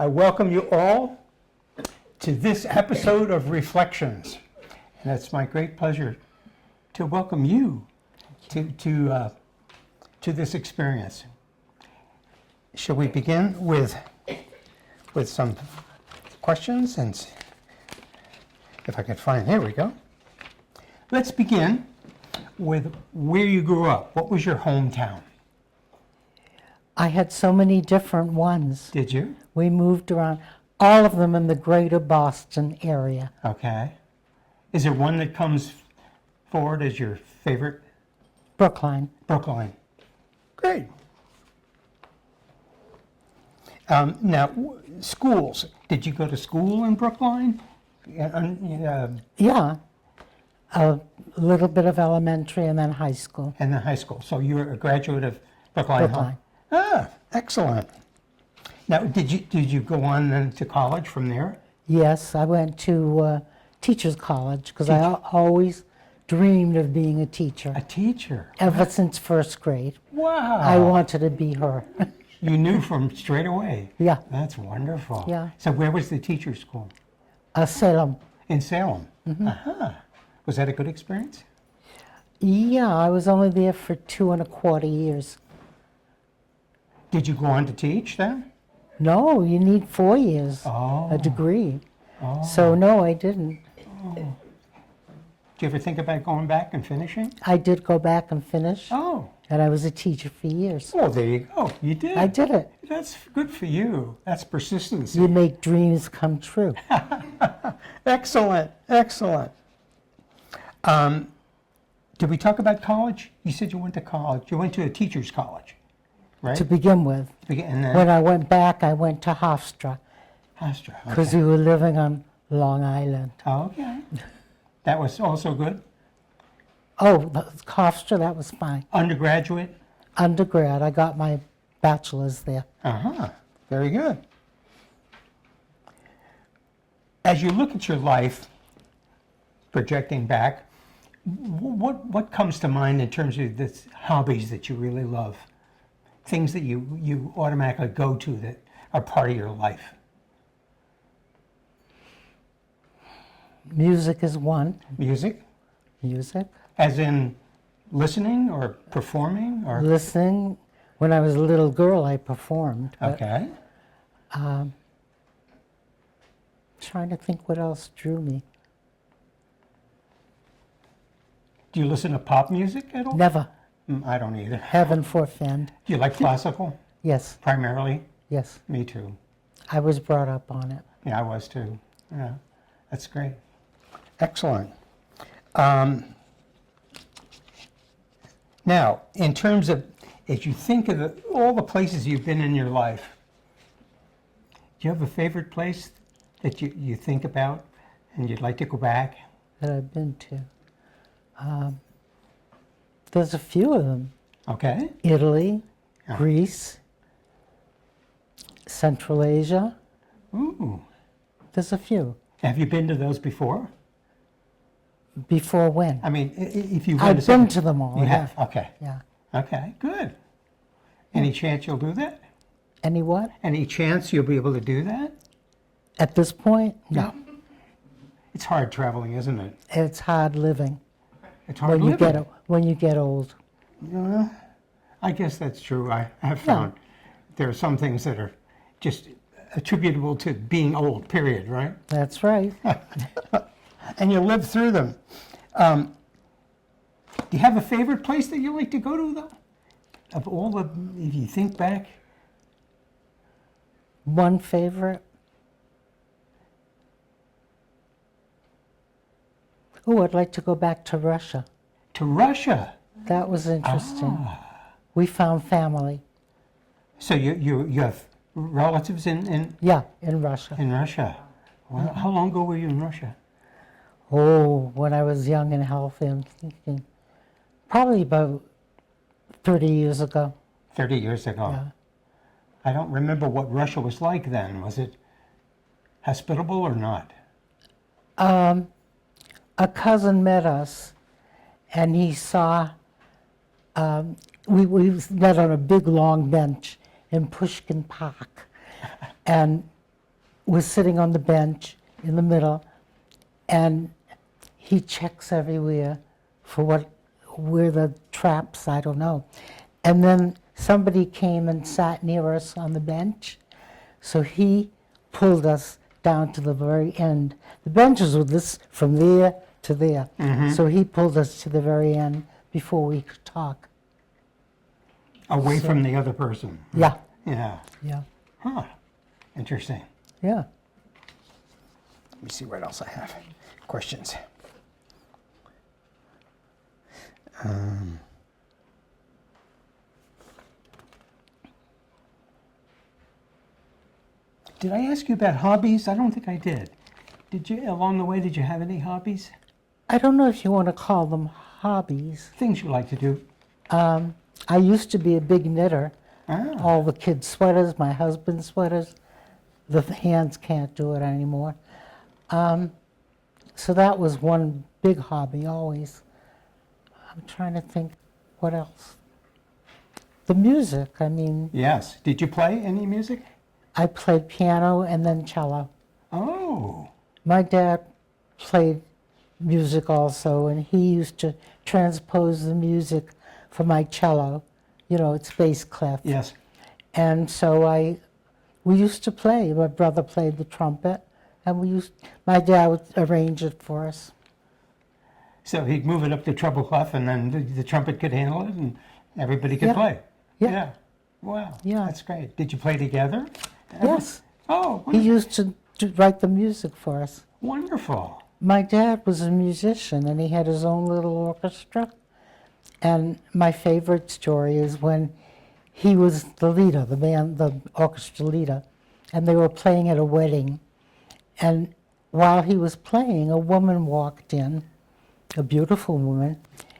I welcome you all to this episode of Reflections. And it's my great pleasure to welcome you to this experience. Shall we begin with some questions? And if I could find, there we go. Let's begin with where you grew up. What was your hometown? I had so many different ones. Did you? We moved around, all of them in the greater Boston area. Okay. Is there one that comes forward as your favorite? Brookline. Brookline. Great. Now, schools. Did you go to school in Brookline? Yeah, a little bit of elementary and then high school. And then high school. So you're a graduate of Brookline. Brookline. Ah, excellent. Now, did you go on then to college from there? Yes, I went to teacher's college because I always dreamed of being a teacher. A teacher? Ever since first grade. Wow. I wanted to be her. You knew from straight away? Yeah. That's wonderful. Yeah. So where was the teacher school? Salem. In Salem? Mm-hmm. Uh-huh. Was that a good experience? Yeah, I was only there for 2.25 years. Did you go on to teach then? No, you need 4 years, Oh. a degree. Oh. So no, I didn't. Oh. Did you ever think about going back and finishing? I did go back and finish, Oh. and I was a teacher for years. Oh, there you go. You did. I did it. That's good for you. That's persistence. You make dreams come true. Excellent. Excellent. Did we talk about college? You said you went to college. You went to a teacher's college, right? To begin with. And then When I went back, I went to Hofstra Hofstra. because Okay. we were living on Long Island. Oh, okay. That was also good. Oh, Hofstra, that was fine. Undergraduate. Undergrad, I got my bachelor's there. Uh-huh. Very good. As you look at your life, projecting back, what comes to mind in terms of the hobbies that you really love? Things that you automatically go to that are part of your life? Music is one. Music? Music. As in listening or performing? Or Listening. When I was a little girl, I performed. But, okay. trying to think what else drew me. Do you listen to pop music at all? Never. I don't either. Heaven forfend. Do you like classical Yes, primarily? yes. Me too. I was brought up on it. Yeah, I was too. Yeah, that's great. Excellent. Now, in terms of, as you think of all the places you've been in your life, do you have a favorite place that you think about and you'd like to go back? That I've been to. There's a few of them. Okay. Italy, Yeah. Greece, Central Asia. Ooh. There's a few. Have you been to those before? Before when? I mean, if you I've been to them all. You yeah. have? Okay. Yeah. Okay, good. Any chance you'll do that? Any what? Any chance you'll be able to do that? At this point, no. It's hard traveling, isn't it? It's hard living It's hard when you living. when you get old. Well, I guess that's true. I have found there are some things that are just attributable to being old, period, right? That's right. And you live through them. Do you have a favorite place that you like to go to, though? Of all the, if you think back? One favorite. Oh, I'd like to go back to Russia. To Russia. That was interesting. We found family. So you have relatives in Yeah, in Russia. Russia. Well, how long ago were you in Russia? Oh, when I was young and healthy, I'm thinking probably about 30 years ago. 30 years ago. Yeah. I don't remember what Russia was like then. Was it hospitable or not? A cousin met us, and he saw, we met on a big long bench in Pushkin Park, and was sitting on the bench in the middle, and he checks everywhere for where the traps, I don't know. And then somebody came and sat near us on the bench, so he pulled us down to the very end. The benches were this from there to there, so he pulled us to the very end before we could talk. Away from the other person. Yeah, Yeah. yeah, Huh. Interesting. yeah. Let me see what else I have. Questions. Did I ask you about hobbies? I don't think I did. Did you, along the way, did you have any hobbies? I don't know if you want to call them hobbies. Things you like to do? I used to be a big knitter. Ah. All the kids' sweaters, my husband's sweaters. The hands can't do it anymore. So that was one big hobby always. I'm trying to think what else. The music, I mean, Yes. Did you play any music? I played piano and then cello. Oh. My dad played music also, and he used to transpose the music for my cello. You know, it's bass clef. Yes. And so we used to play. My brother played the trumpet, and my dad would arrange it for us. So he'd move it up the treble clef, and then the trumpet could handle it, and everybody could Yeah. play. Yeah. Wow. Yeah. That's great. Did you play together? Yes, Oh, he used to write the music for us. wonderful. My dad was a musician, and he had his own little orchestra. And my favorite story is when he was the leader, the orchestra leader, and they were playing at a wedding. And while he was playing, a woman walked in, a beautiful woman,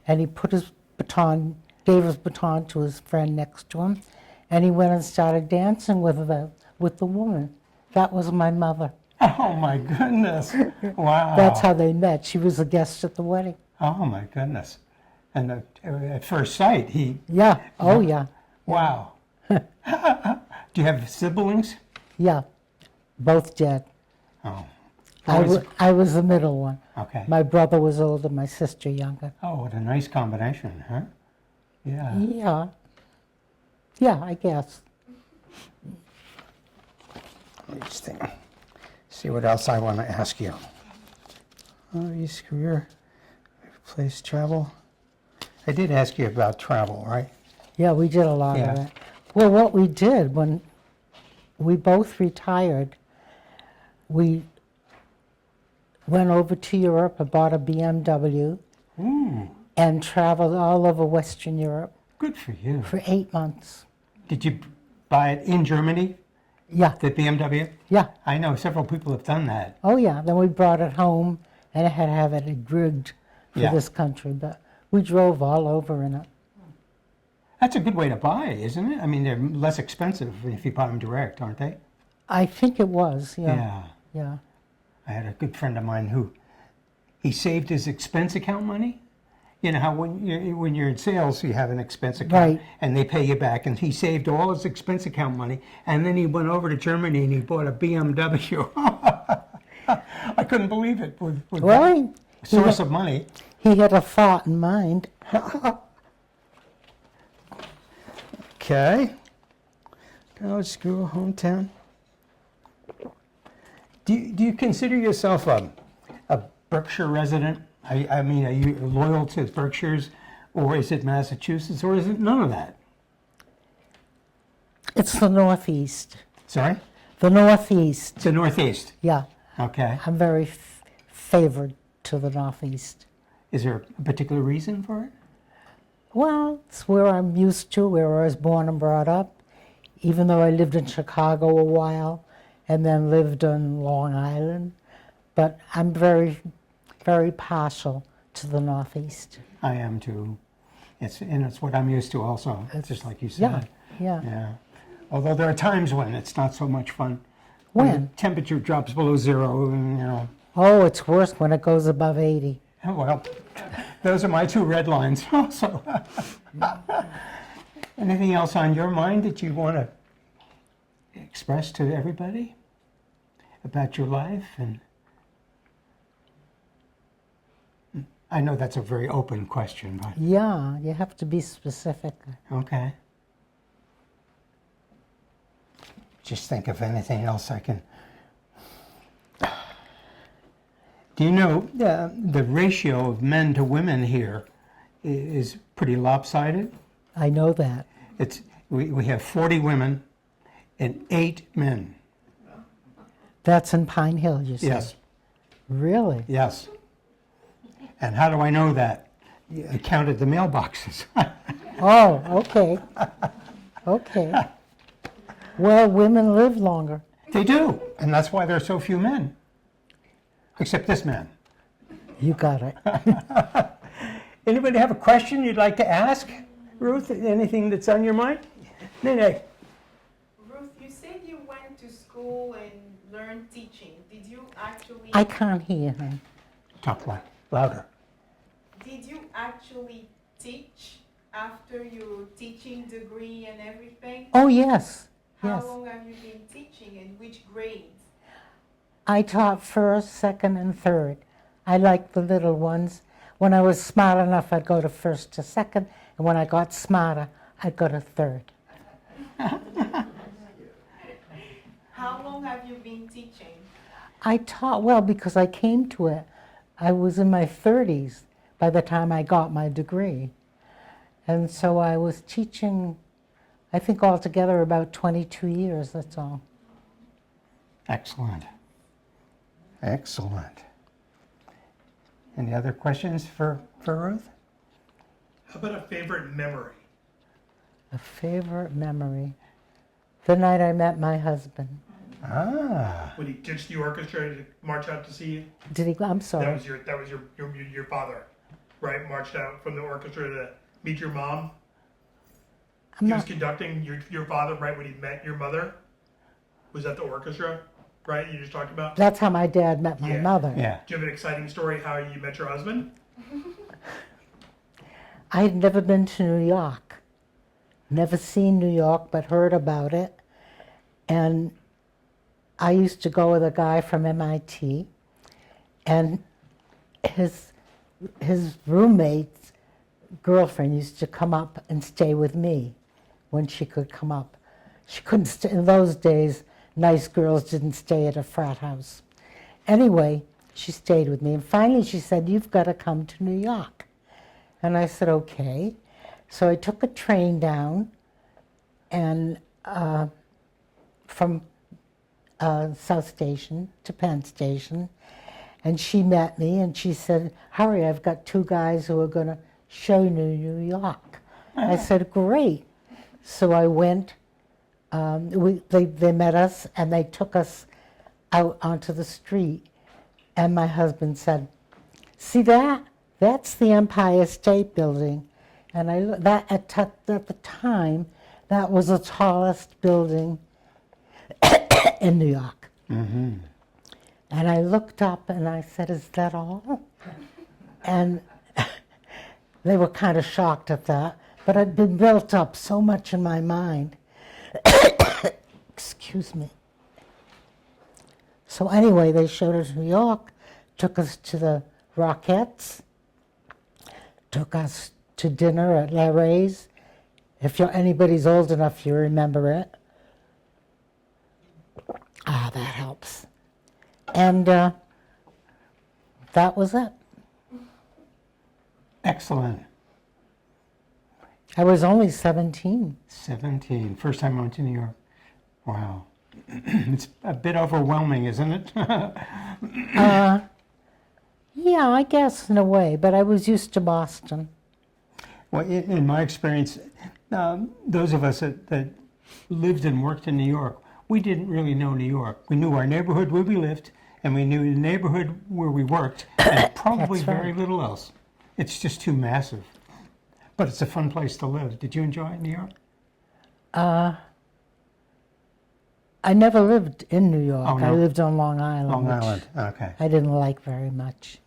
and he put his baton, gave his baton to his friend next to him, and he went and started dancing with the woman. That was my mother. Oh, my goodness. Wow. That's how they met. She was a guest at the wedding. Oh, my goodness. And at first sight, he... Yeah. Oh, yeah. Wow. Do you have siblings? Yeah. Both dead. Oh. I was the middle one. Okay. My brother was older, my sister younger. Oh, what a nice combination, huh? Yeah. Yeah. Yeah, I guess. Let me just think. See what else I want to ask you. Hobbies, career, place, travel. I did ask you about travel, right? Yeah, we did a lot Yeah. of it. Well, what we did when we both retired, we went over to Europe and bought a BMW and traveled all over Western Europe Good for you. for 8 months. Did you buy it in Germany, Yeah, the BMW? yeah. I know several people have done that. Oh, yeah. Then we brought it home and I had to have it rigged for Yeah. this country, but we drove all over in it. That's a good way to buy, isn't it? I mean, they're less expensive if you buy them direct, aren't they? I think it was, yeah. Yeah. I had a good friend of mine who he saved his expense account money. You know how when you're in sales, you have an expense account, Right. and they pay you back. And he saved all his expense account money, and then he went over to Germany and he bought a BMW. I couldn't believe it with Well, that source of money. he had a thought in mind. Okay. College, school, hometown. Do you consider yourself a Berkshire resident? I mean, are you loyal to Berkshires, or is it Massachusetts, or is it none of that? It's the Northeast. Sorry? The Northeast, It's the Northeast. yeah. Okay. I'm very favored to the Northeast. Is there a particular reason for it? Well, it's where I'm used to, where I was born and brought up, even though I lived in Chicago a while and then lived on Long Island. But I'm very, very partial to the Northeast. I am too. It's what I'm used to also, just like you Yeah, said. yeah. Yeah. Although there are times when it's not so much fun. When? the temperature drops below zero, and, you know. Oh, it's worse when it goes above 80. Oh, well, those are my two red lines also. Anything else on your mind that you want to express to everybody? about your life? And I know that's a very open question, but Yeah, you have to be specific. okay. Just think of anything else I can. Do you know the ratio of men to women here is pretty lopsided? I know that. We have 40 women and 8 men. That's in Pine Hill, you said? Yes, Really? yes. And how do I know that? I counted the mailboxes. Oh, okay. Okay. Well, women live longer. They do, and that's why there are so few men. Except this man. You got it. Anybody have a question you'd like to ask, Ruth? Anything that's on your mind? Nene. Ruth, you said you went to school and learned teaching. Did you actually? I can't hear him. Talk louder. Did you actually teach after your teaching degree and everything? Oh, yes. How Yes. long have you been teaching and which grades? I taught first, second, and third. I liked the little ones. When I was smart enough, I'd go to first to second, and when I got smarter, I'd go to third. How long have you been teaching? I taught well because I came to it. I was in my 30s by the time I got my degree. And so I was teaching, I think altogether about 22 years, that's all. Excellent. Excellent. Any other questions for Ruth? How about a favorite memory? A favorite memory? The night I met my husband. Ah, When he ditched the orchestra to march out to see you? Did he? I'm That sorry. was your father, right? Marched out from the orchestra to meet your mom. I'm He was not, conducting your father right when he met your mother. Was at the orchestra, right? You just talked about. that's how my dad met my Yeah. mother. yeah. Do you have an exciting story how you met your husband? I had never been to New York. Never seen New York, but heard about it. And I used to go with a guy from MIT, and his roommate's girlfriend used to come up and stay with me when she could come up. She couldn't stay, in those days, nice girls didn't stay at a frat house. Anyway, she stayed with me, and finally she said, "You've got to come to New York." And I said, "Okay." So I took a train down, and from South Station to Penn Station, and she met me, and she said, "Hurry, I've got 2 guys who are going to show you New York." I said, "Great." So I went. They met us, and they took us out onto the street, and my husband said, "See that? That's the Empire State Building." And that at the time, that was the tallest building in New York. Mm-hmm. And I looked up and I said, "Is that all?" And they were kind of shocked at that, but I'd been built up so much in my mind. Excuse me. So anyway, they showed us New York, took us to the Rockettes, took us to dinner at Larry's. If anybody's old enough, you remember it. Ah, that helps. And that was it. Excellent. I was only 17. 17. First time I went to New York. Wow. It's a bit overwhelming, isn't it? Yeah, I guess in a way, but I was used to Boston. Well, in my experience, those of us that lived and worked in New York, we didn't really know New York. We knew our neighborhood where we lived, and we knew the neighborhood where we worked, and probably That's right. very little else. It's just too massive. But it's a fun place to live. Did you enjoy New York? I never lived in New York. Oh, no. I lived on Long Island. Long which Island. Okay. I didn't like very much.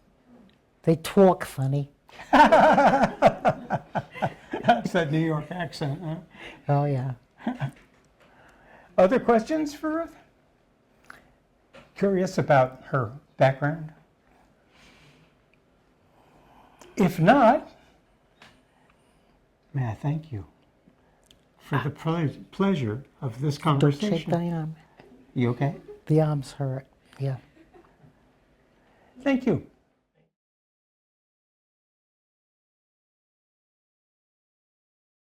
They talk funny. That's that New York accent. Huh? Oh, yeah. Other questions for Ruth? curious about her background? If not, may I thank you for the pleasure of this Don't shake conversation. the arm. You okay? The arms hurt. Yeah. Thank you.